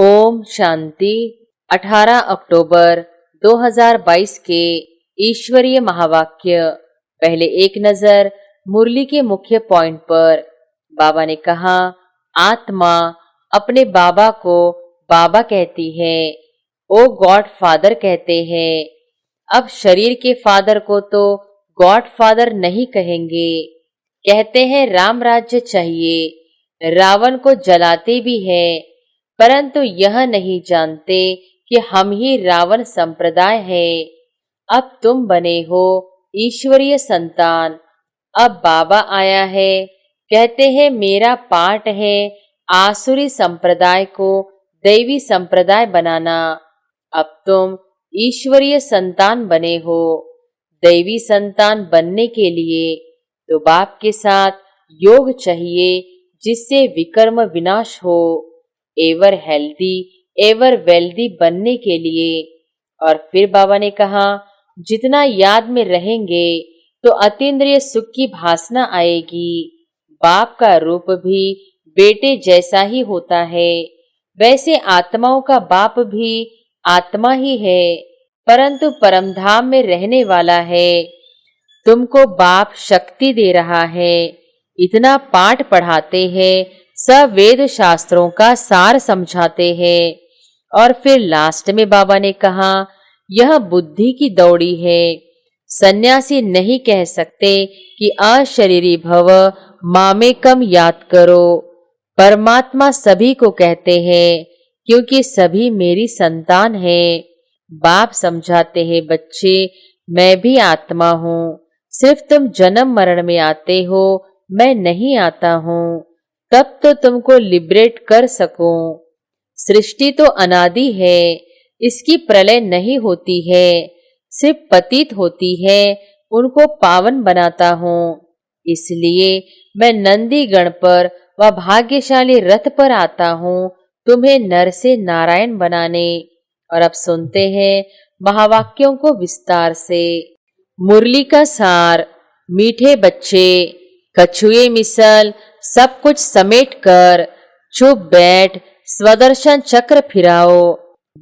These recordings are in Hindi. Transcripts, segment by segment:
ओम शांति। 18 अक्टूबर 2022 के ईश्वरीय महावाक्य। पहले एक नजर मुरली के मुख्य पॉइंट पर। बाबा ने कहा, आत्मा अपने बाबा को बाबा कहती है, ओ गॉड फादर कहते हैं। अब शरीर के फादर को तो गॉड फादर नहीं कहेंगे। कहते हैं राम राज्य चाहिए, रावण को जलाते भी हैं, परंतु यह नहीं जानते कि हम ही रावण संप्रदाय है। अब तुम बने हो ईश्वरीय संतान। अब बाबा आया है, कहते हैं मेरा पाठ है आसुरी संप्रदाय को दैवी संप्रदाय बनाना। अब तुम ईश्वरीय संतान बने हो। दैवी संतान बनने के लिए तो बाप के साथ योग चाहिए, जिससे विकर्म विनाश हो। एवर हेल्दी एवर वेल्दी बनने के लिए। और फिर बाबा ने कहा, जितना याद में रहेंगे तो अतीन्द्रिय सुख की भासना आएगी। बाप का रूप भी बेटे जैसा ही होता है, वैसे आत्माओं का बाप भी आत्मा ही है, परंतु परमधाम में रहने वाला है। तुमको बाप शक्ति दे रहा है, इतना पाठ पढ़ाते हैं, सब वेद शास्त्रों का सार समझाते हैं। और फिर लास्ट में बाबा ने कहा, यह बुद्धि की दौड़ी है। सन्यासी नहीं कह सकते कि अशरीरी भव मामेकम याद करो। परमात्मा सभी को कहते हैं, क्योंकि सभी मेरी संतान हैं। बाप समझाते हैं, बच्चे मैं भी आत्मा हूँ, सिर्फ तुम जन्म मरण में आते हो, मैं नहीं आता हूँ, तब तो तुमको लिबरेट कर सकूं। सृष्टि तो अनादि है, इसकी प्रलय नहीं होती है, सिर्फ पतित होती है, उनको पावन बनाता हूँ। इसलिए मैं नंदी गण पर व भाग्यशाली रथ पर आता हूँ, तुम्हें नर से नारायण बनाने। और अब सुनते हैं महावाक्यों को विस्तार से। मुरली का सार। मीठे बच्चे, कछुए मिसल सब कुछ समेट कर चुप बैठ स्वदर्शन चक्र फिराओ।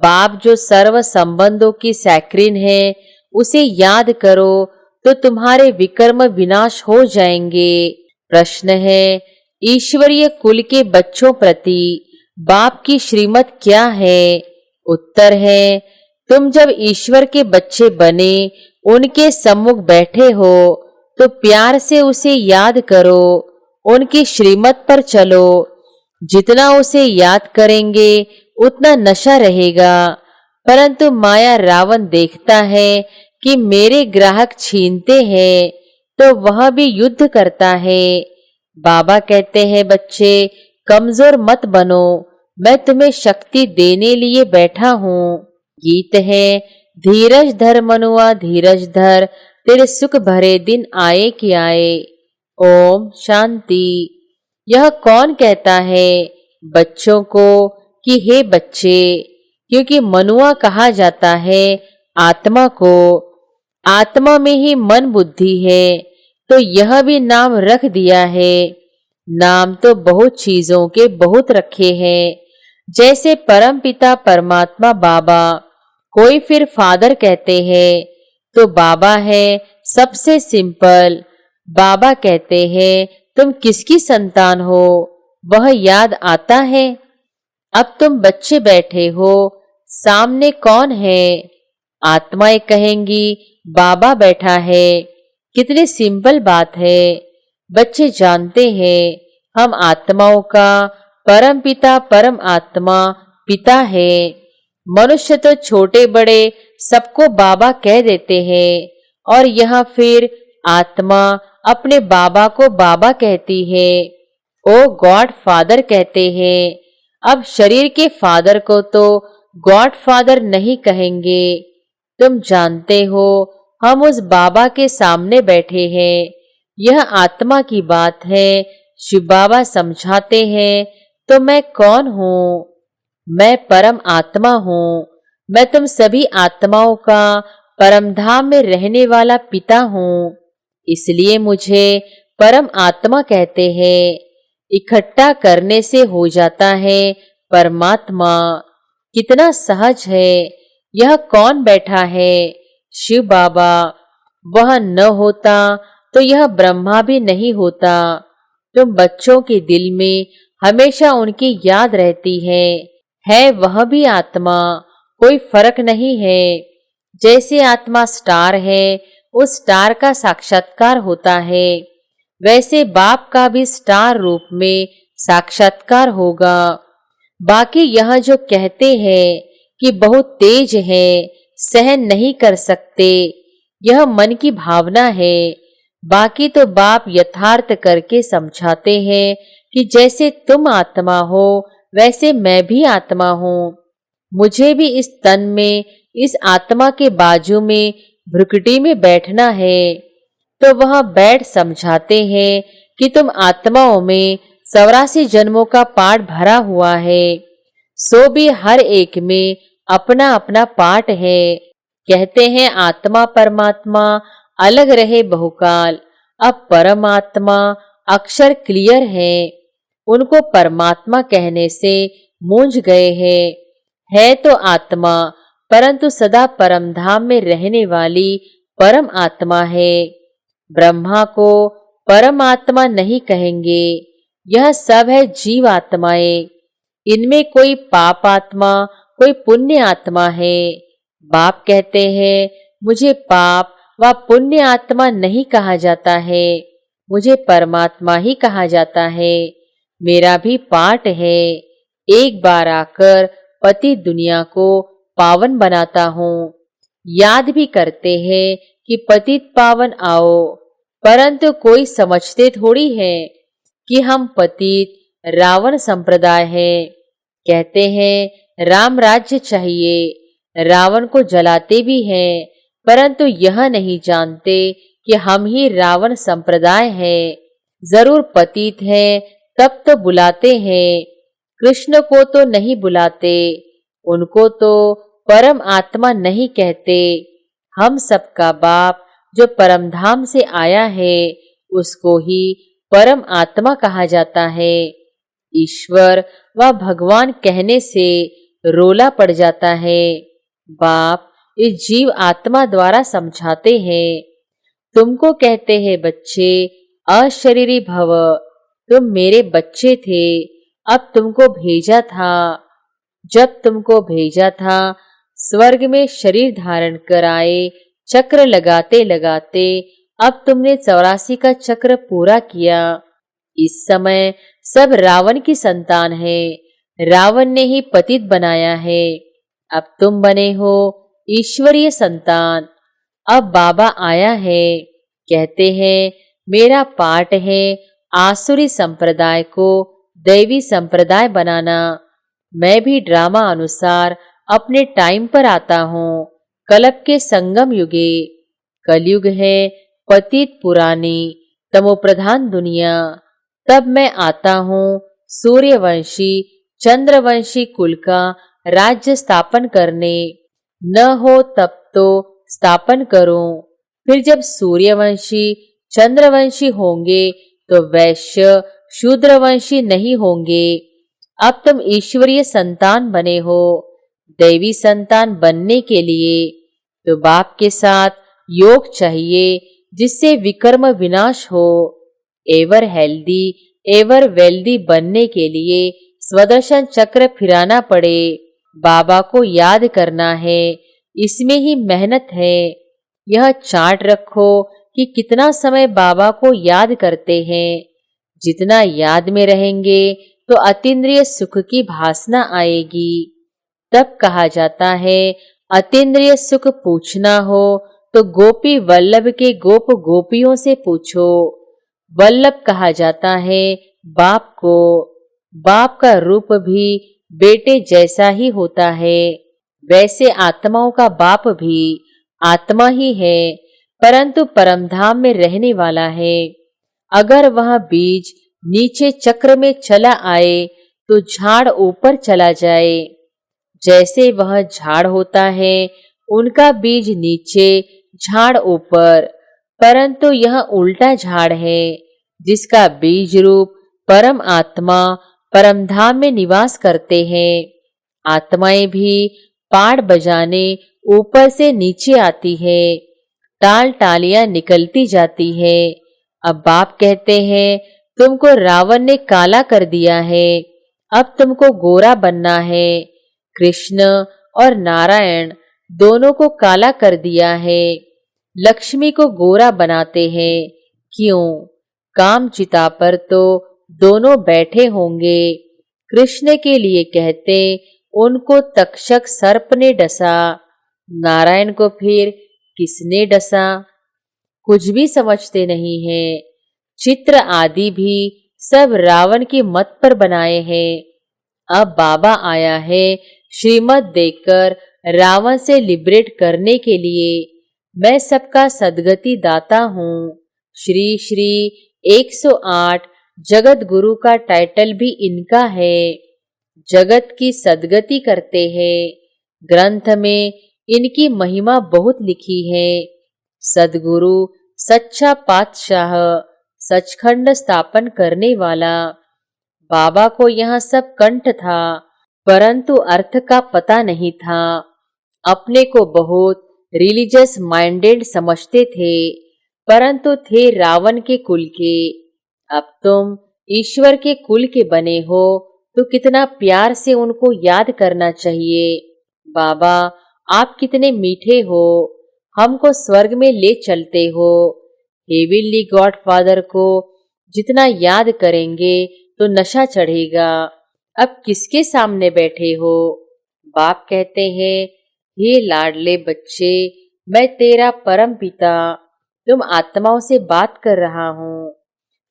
बाप जो सर्व संबंधों की सैक्रिन है, उसे याद करो तो तुम्हारे विकर्म विनाश हो जाएंगे। प्रश्न है, ईश्वरीय कुल के बच्चों प्रति बाप की श्रीमत क्या है? उत्तर है, तुम जब ईश्वर के बच्चे बने, उनके सम्मुख बैठे हो, तो प्यार से उसे याद करो, उनकी श्रीमत पर चलो। जितना उसे याद करेंगे उतना नशा रहेगा। परंतु माया रावण देखता है कि मेरे ग्राहक छीनते हैं, तो वह भी युद्ध करता है। बाबा कहते हैं, बच्चे कमजोर मत बनो, मैं तुम्हें शक्ति देने लिए बैठा हूँ। गीत है, धीरज धर मनुआ धीरज धर, तेरे सुख भरे दिन आए कि आए। ओम शांति। यह कौन कहता है बच्चों को कि हे बच्चे? क्योंकि मनुआ कहा जाता है आत्मा को। आत्मा में ही मन बुद्धि है, तो यह भी नाम रख दिया है। नाम तो बहुत चीजों के बहुत रखे हैं, जैसे परम पिता परमात्मा बाबा। कोई फिर फादर कहते हैं, तो बाबा है सबसे सिंपल। बाबा कहते हैं, तुम किसकी संतान हो, वह याद आता है। अब तुम बच्चे बैठे हो, सामने कौन है? आत्माएं कहेंगी बाबा बैठा है। कितनी सिंपल बात है। बच्चे जानते हैं हम आत्माओं का परम पिता परम आत्मा पिता है। मनुष्य तो छोटे बड़े सबको बाबा कह देते हैं, और यहाँ फिर आत्मा अपने बाबा को बाबा कहती है, ओ गॉड फादर कहते हैं। अब शरीर के फादर को तो गॉड फादर नहीं कहेंगे। तुम जानते हो हम उस बाबा के सामने बैठे हैं। यह आत्मा की बात है। शिव बाबा समझाते हैं, तो मैं कौन हूँ? मैं परम आत्मा हूँ। मैं तुम सभी आत्माओं का परमधाम में रहने वाला पिता हूँ, इसलिए मुझे परम आत्मा कहते हैं। इकट्ठा करने से हो जाता है परमात्मा। कितना सहज है। यह कौन बैठा है? शिव बाबा। वह न होता तो यह ब्रह्मा भी नहीं होता। तुम बच्चों के दिल में हमेशा उनकी याद रहती है वह भी आत्मा, कोई फर्क नहीं है। जैसे आत्मा स्टार है, उस स्टार का साक्षात्कार होता है, वैसे बाप का भी स्टार रूप में साक्षात्कार होगा। बाकी यह जो कहते हैं कि बहुत तेज है, सहन नहीं कर सकते, यह मन की भावना है। बाकी तो बाप यथार्थ करके समझाते हैं कि जैसे तुम आत्मा हो, वैसे मैं भी आत्मा हूँ। मुझे भी इस तन में, इस आत्मा के बाजू में, भ्रुकुटी में बैठना है। तो वह बैठ समझाते हैं कि तुम आत्माओं में 84 जन्मों का पाठ भरा हुआ है, सो भी हर एक में अपना अपना पाठ है। कहते हैं आत्मा परमात्मा अलग रहे बहुकाल। अब परमात्मा अक्षर क्लियर है, उनको परमात्मा कहने से मूंझ गए हैं। है तो आत्मा, परंतु सदा परम धाम में रहने वाली परम आत्मा है। ब्रह्मा को परमात्मा नहीं कहेंगे। यह सब है जीव आत्माएं। इनमें कोई पाप आत्मा, कोई पुण्य आत्मा है। बाप कहते हैं मुझे पाप व पुण्य आत्मा नहीं कहा जाता है, मुझे परमात्मा ही कहा जाता है। मेरा भी पाठ है, एक बार आकर पति दुनिया को पावन बनाता हूँ। याद भी करते हैं कि पतित पावन आओ, परंतु कोई समझते थोड़ी है कि हम पतित रावण संप्रदाय है। कहते हैं राम राज्य चाहिए, रावण को जलाते भी हैं, परंतु यह नहीं जानते कि हम ही रावण संप्रदाय हैं। जरूर पतित हैं तब तो बुलाते हैं, कृष्ण को तो नहीं बुलाते, उनको तो परम आत्मा नहीं कहते। हम सबका बाप जो परमधाम से आया है, उसको ही परम आत्मा कहा जाता है। ईश्वर व भगवान कहने से रोला पड़ जाता है। बाप इस जीव आत्मा द्वारा समझाते हैं। तुमको कहते हैं बच्चे अशरीरी भव, तुम मेरे बच्चे थे, अब तुमको भेजा था। जब तुमको भेजा था, स्वर्ग में शरीर धारण कर आए, चक्र लगाते लगाते अब तुमने 84 का चक्र पूरा किया। इस समय सब रावण की संतान है, रावण ने ही पतित बनाया है। अब तुम बने हो ईश्वरीय संतान। अब बाबा आया है, कहते हैं मेरा पाठ है आसुरी संप्रदाय को दैवी संप्रदाय बनाना। मैं भी ड्रामा अनुसार अपने टाइम पर आता हूँ, कलप के संगम युगे। कलयुग है पतित पुरानी तमोप्रधान दुनिया। तब मैं आता हूँ सूर्यवंशी चंद्रवंशी कुल का राज्य स्थापन करने। न हो तब तो स्थापन करूं। फिर जब सूर्यवंशी चंद्रवंशी होंगे तो वैश्य शूद्रवंशी नहीं होंगे। अब तुम ईश्वरीय संतान बने हो। दैवी संतान बनने के लिए तो बाप के साथ योग चाहिए, जिससे विकर्म विनाश हो। एवर हेल्दी एवर वेल्दी बनने के लिए स्वदर्शन चक्र फिराना पड़े। बाबा को याद करना है, इसमें ही मेहनत है। यह चार्ट रखो कि कितना समय बाबा को याद करते हैं। जितना याद में रहेंगे तो अतीन्द्रिय सुख की भासना आएगी। तब कहा जाता है अतीन्द्रिय सुख पूछना हो तो गोपी वल्लभ के गोप गोपियों से पूछो। वल्लभ कहा जाता है बाप को। बाप का रूप भी बेटे जैसा ही होता है, वैसे आत्माओं का बाप भी आत्मा ही है, परंतु परमधाम में रहने वाला है। अगर वह बीज नीचे चक्र में चला आए तो झाड़ ऊपर चला जाए। जैसे वह झाड़ होता है, उनका बीज नीचे झाड़ ऊपर, परंतु यह उल्टा झाड़ है, जिसका बीज रूप परम आत्मा परमधाम में निवास करते हैं। आत्माएं भी पाड़ बजाने ऊपर से नीचे आती है, टाल टालियां निकलती जाती है। अब बाप कहते हैं तुमको रावण ने काला कर दिया है, अब तुमको गोरा बनना है। कृष्ण और नारायण दोनों को काला कर दिया है, लक्ष्मी को गोरा बनाते हैं। क्यों? काम चिता पर तो दोनों बैठे होंगे। कृष्ण के लिए कहते उनको तक्षक सर्प ने डसा, नारायण को फिर किसने डसा? कुछ भी समझते नहीं है। चित्र आदि भी सब रावण की मत पर बनाए हैं। अब बाबा आया है श्रीमत देकर रावण से लिबरेट करने के लिए। मैं सबका सद्गति दाता हूँ। श्री श्री 108 जगत गुरु का टाइटल भी इनका है। जगत की सद्गति करते हैं। ग्रंथ में इनकी महिमा बहुत लिखी है। सद्गुरु सच्चा पातशाह, सचखंड स्थापन करने वाला। बाबा को यहाँ सब कंठ था, परंतु अर्थ का पता नहीं था। अपने को बहुत रिलीजियस माइंडेड समझते थे, परंतु थे रावण के कुल के। अब तुम ईश्वर के कुल के बने हो तो कितना प्यार से उनको याद करना चाहिए। बाबा आप कितने मीठे हो, हमको स्वर्ग में ले चलते हो। हेविनली गॉड फादर को जितना याद करेंगे तो नशा चढ़ेगा। अब किसके सामने बैठे हो? बाप कहते हैं हे लाडले बच्चे, मैं तेरा परम पिता तुम आत्माओं से बात कर रहा हूँ।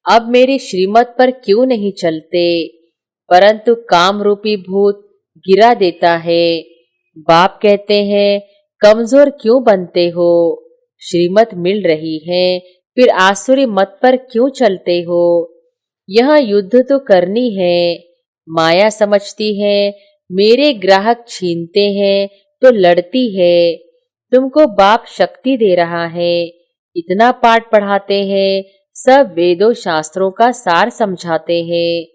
अब मेरी श्रीमत पर क्यों नहीं चलते, परंतु काम रूपी भूत गिरा देता है। बाप कहते हैं कमजोर क्यों बनते हो? श्रीमत मिल रही है फिर आसुरी मत पर क्यों चलते हो? यह युद्ध तो करनी है। माया समझती है मेरे ग्राहक छीनते हैं तो लड़ती है। तुमको बाप शक्ति दे रहा है, इतना पाठ पढ़ाते हैं, सब वेदों शास्त्रों का सार समझाते हैं।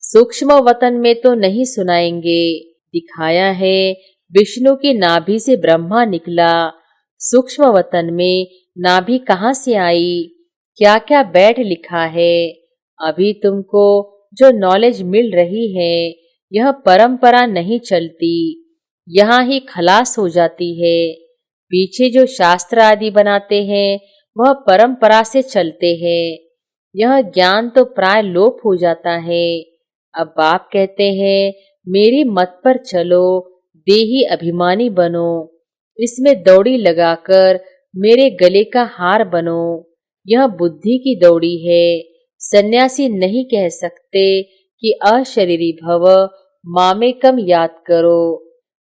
सूक्ष्म वतन में तो नहीं सुनाएंगे। दिखाया है विष्णु की नाभि से ब्रह्मा निकला। सूक्ष्म वतन में नाभि कहाँ से आई? क्या क्या बैठ लिखा है। अभी तुमको जो नॉलेज मिल रही है यह परंपरा नहीं चलती, यहाँ ही खलास हो जाती है। पीछे जो शास्त्र आदि बनाते हैं वह परंपरा से चलते हैं। यह ज्ञान तो प्राय लोप हो जाता है। अब बाप कहते हैं मेरी मत पर चलो, देही अभिमानी बनो, इसमें दौड़ी लगाकर मेरे गले का हार बनो। यह बुद्धि की दौड़ी है। सन्यासी नहीं कह सकते कि अशरीरी भव, मामेकम याद करो।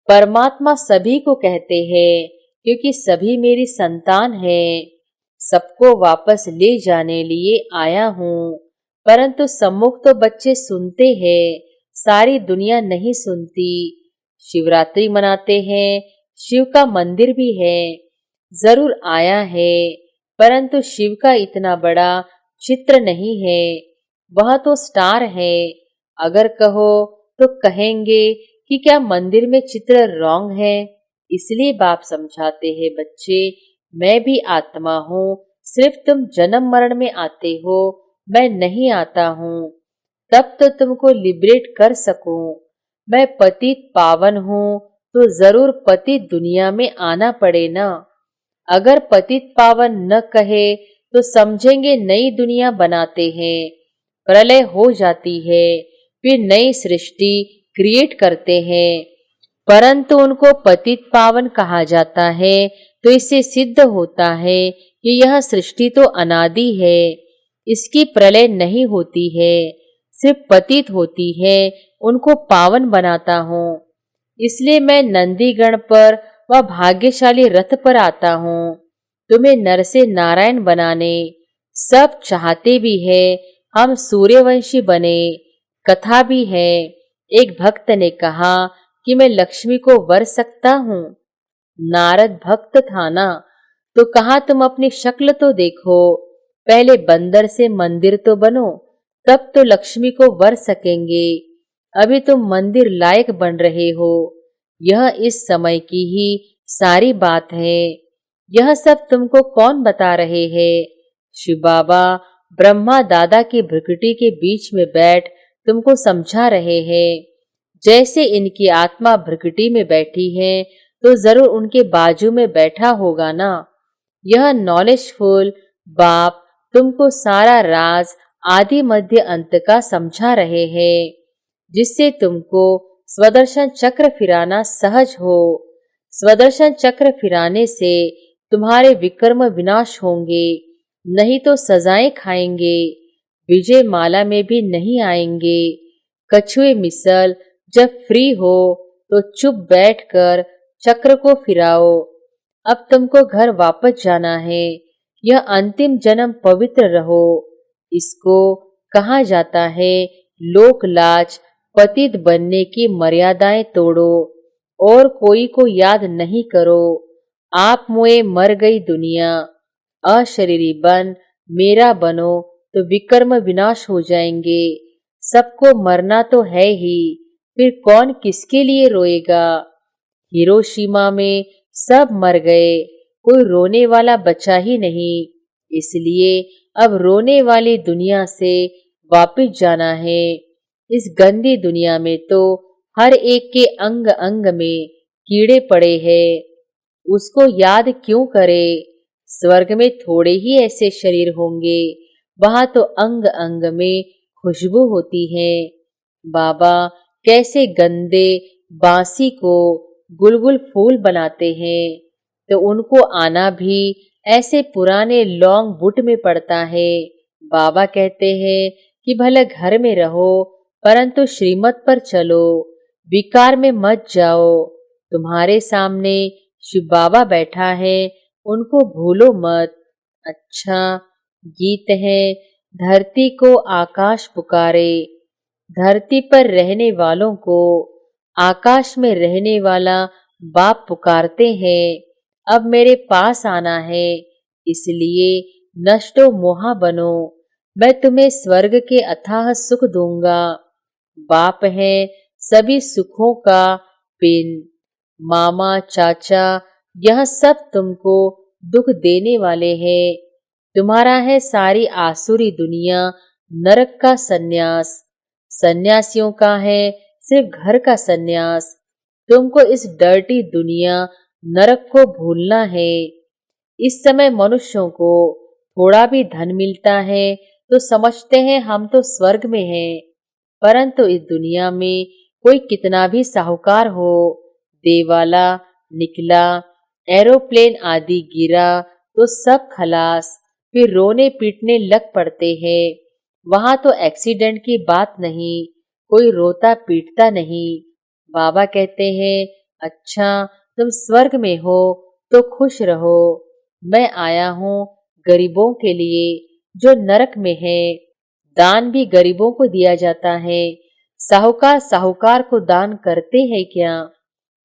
परमात्मा सभी को कहते हैं क्योंकि सभी मेरी संतान हैं। सबको वापस ले जाने लिए आया हूँ, परंतु सम्मुख तो बच्चे सुनते हैं, सारी दुनिया नहीं सुनती। शिवरात्रि मनाते हैं, शिव का मंदिर भी है, जरूर आया है, परंतु शिव का इतना बड़ा चित्र नहीं है। वह तो स्टार है। अगर कहो तो कहेंगे कि क्या मंदिर में चित्र रॉन्ग है। इसलिए बाप समझाते हैं बच्चे मैं भी आत्मा हूँ, सिर्फ तुम जन्म मरण में आते हो, मैं नहीं आता हूँ। तब तो तुमको लिबरेट कर सकूं। मैं पतित पावन हूँ तो जरूर पतित दुनिया में आना पड़े ना। अगर पतित पावन न कहे तो समझेंगे नई दुनिया बनाते हैं। प्रलय हो जाती है, फिर नई सृष्टि क्रिएट करते हैं, परंतु उनको पतित पावन कहा जाता है तो इससे सिद्ध होता है कि यह सृष्टि तो अनादि है, इसकी प्रलय नहीं होती है, सिर्फ पतित होती है, उनको पावन बनाता हूँ। इसलिए मैं नंदीगण पर व भाग्यशाली रथ पर आता हूँ, तुम्हें नर से नारायण बनाने। सब चाहते भी है हम सूर्यवंशी बने। कथा भी है, एक भक्त ने कहा कि मैं लक्ष्मी को वर सकता हूँ। नारद भक्त था ना, तो कहा तुम अपनी शक्ल तो देखो, पहले बंदर से मंदिर तो बनो, तब तो लक्ष्मी को वर सकेंगे। अभी तुम मंदिर लायक बन रहे हो, यह इस समय की ही सारी बात है। यह सब तुमको कौन बता रहे हैं? शिव बाबा ब्रह्मा दादा की भ्रुकुटी के बीच में बैठ तुमको समझा रहे हैं। जैसे इनकी आत्मा भ्रुकुटी में बैठी है तो जरूर उनके बाजू में बैठा होगा ना। यह नॉलेजफुल बाप तुमको सारा राज आदि मध्य अंत का समझा रहे हैं, जिससे तुमको स्वदर्शन चक्र फिराना सहज हो। स्वदर्शन चक्र फिराने से तुम्हारे विकर्म विनाश होंगे, नहीं तो सजाएं खाएंगे, विजय माला में भी नहीं आएंगे। कछुए मिसल जब फ्री हो तो चुप बैठकर चक्र को फिराओ। अब तुमको घर वापस जाना है। यह अंतिम जन्म पवित्र रहो। इसको कहा जाता है लोक लाज। पतित बनने की मर्यादाएं तोड़ो और कोई को याद नहीं करो। आप मुए मर गई दुनिया। अशरीरी बन मेरा बनो तो विकर्म विनाश हो जाएंगे। सबको मरना तो है ही, फिर कौन किसके लिए रोएगा? हिरोशिमा में सब मर गए, कोई रोने वाला बचा ही नहीं। इसलिए अब रोने वाली दुनिया से वापिस जाना है। इस गंदी दुनिया में तो हर एक के अंग अंग में कीड़े पड़े हैं। उसको याद क्यों करे? स्वर्ग में थोड़े ही ऐसे शरीर होंगे, वहां तो अंग अंग में खुशबू होती है। बाबा कैसे गंदे बांसी को गुलगुल फूल बनाते हैं, तो उनको आना भी ऐसे पुराने लौंग बुट में पड़ता है। बाबा कहते हैं कि भले घर में रहो परंतु श्रीमत पर चलो, विकार में मत जाओ। तुम्हारे सामने शिव बाबा बैठा है, उनको भूलो मत। अच्छा गीत है, धरती को आकाश पुकारे। धरती पर रहने वालों को आकाश में रहने वाला बाप पुकारते हैं। अब मेरे पास आना है, इसलिए नष्टो मोहा बनो। मैं तुम्हें स्वर्ग के अथाह सुख दूंगा। बाप है सभी सुखों का पिन। मामा चाचा यह सब तुमको दुख देने वाले हैं। तुम्हारा है सारी आसुरी दुनिया नरक का सन्यास। सन्यासियों का है सिर्फ घर का सन्यास। तुमको इस डर्टी दुनिया नरक को भूलना है। इस समय मनुष्यों को थोड़ा भी धन मिलता है तो समझते हैं हम तो स्वर्ग में हैं, परंतु इस दुनिया में कोई कितना भी साहूकार हो, देवाला निकला, एरोप्लेन आदि गिरा तो सब खलास, फिर रोने पीटने लग पड़ते हैं। वहां तो एक्सीडेंट की बात नहीं, कोई रोता पीटता नहीं। बाबा कहते हैं अच्छा तुम स्वर्ग में हो तो खुश रहो। मैं आया हूँ गरीबों के लिए जो नरक में है। दान भी गरीबों को दिया जाता है। साहूकार साहूकार को दान करते हैं क्या?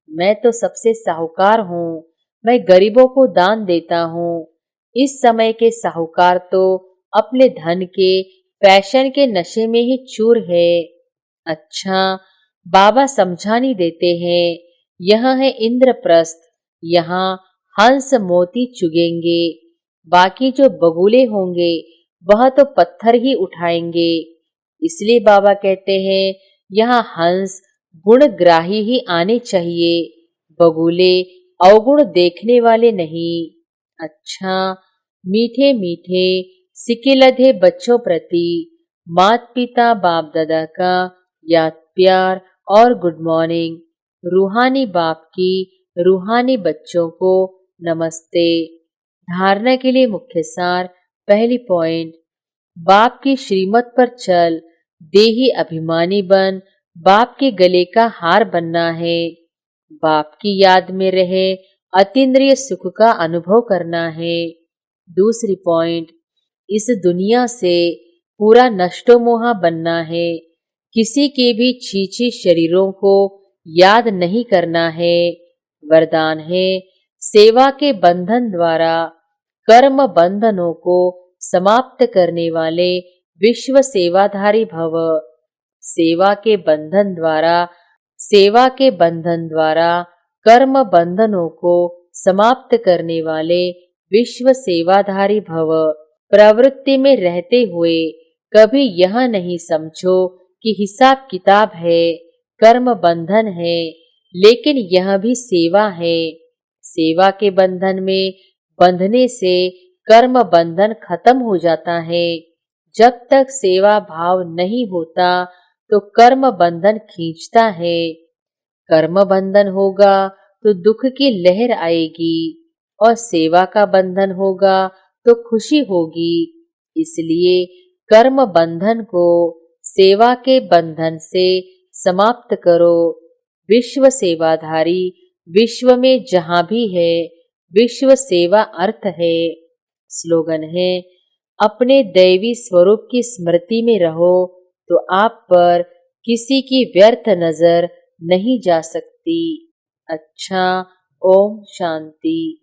मैं तो सबसे साहूकार हूँ, मैं गरीबों को दान देता हूँ। इस समय के साहूकार तो अपने धन के फैशन के नशे में ही चूर है। अच्छा बाबा समझानी देते हैं, यह है इंद्रप्रस्थ, यहाँ हंस मोती चुगेंगे। बाकी जो बगुले होंगे वह तो पत्थर ही उठाएंगे। इसलिए बाबा कहते हैं यहाँ हंस गुणग्राही ही आने चाहिए, बगुले अवगुण देखने वाले नहीं। अच्छा मीठे मीठे सिकिलधे बच्चों प्रति माता पिता बाप दादा का याद प्यार और गुड मॉर्निंग। रूहानी बाप की रूहानी बच्चों को नमस्ते। धारणा के लिए मुख्य सार। पहली पॉइंट, बाप की श्रीमत पर चल, देही अभिमानी बन, बाप के गले का हार बनना है। बाप की याद में रहे अतीन्द्रिय सुख का अनुभव करना है। दूसरी पॉइंट, इस दुनिया से पूरा नष्टोमोहा बनना है। किसी के भी छीछी शरीरों को याद नहीं करना है। वरदान है, सेवा के बंधन द्वारा कर्म बंधनों को समाप्त करने वाले विश्व सेवाधारी भव। सेवा के बंधन द्वारा सेवा के बंधन द्वारा कर्म बंधनों को समाप्त करने वाले विश्व सेवाधारी भव। प्रवृत्ति में रहते हुए कभी यह नहीं समझो कि हिसाब किताब है, कर्म बंधन है, लेकिन यह भी सेवा है। सेवा के बंधन में बंधने से कर्म बंधन खत्म हो जाता है। जब तक सेवा भाव नहीं होता तो कर्म बंधन खींचता है। कर्म बंधन होगा तो दुख की लहर आएगी और सेवा का बंधन होगा तो खुशी होगी। इसलिए कर्म बंधन को सेवा के बंधन से समाप्त करो। विश्व सेवाधारी विश्व में जहां भी है, विश्व सेवा अर्थ है। स्लोगन है, अपने दैवी स्वरूप की स्मृति में रहो तो आप पर किसी की व्यर्थ नजर नहीं जा सकती। अच्छा, ओम शांति।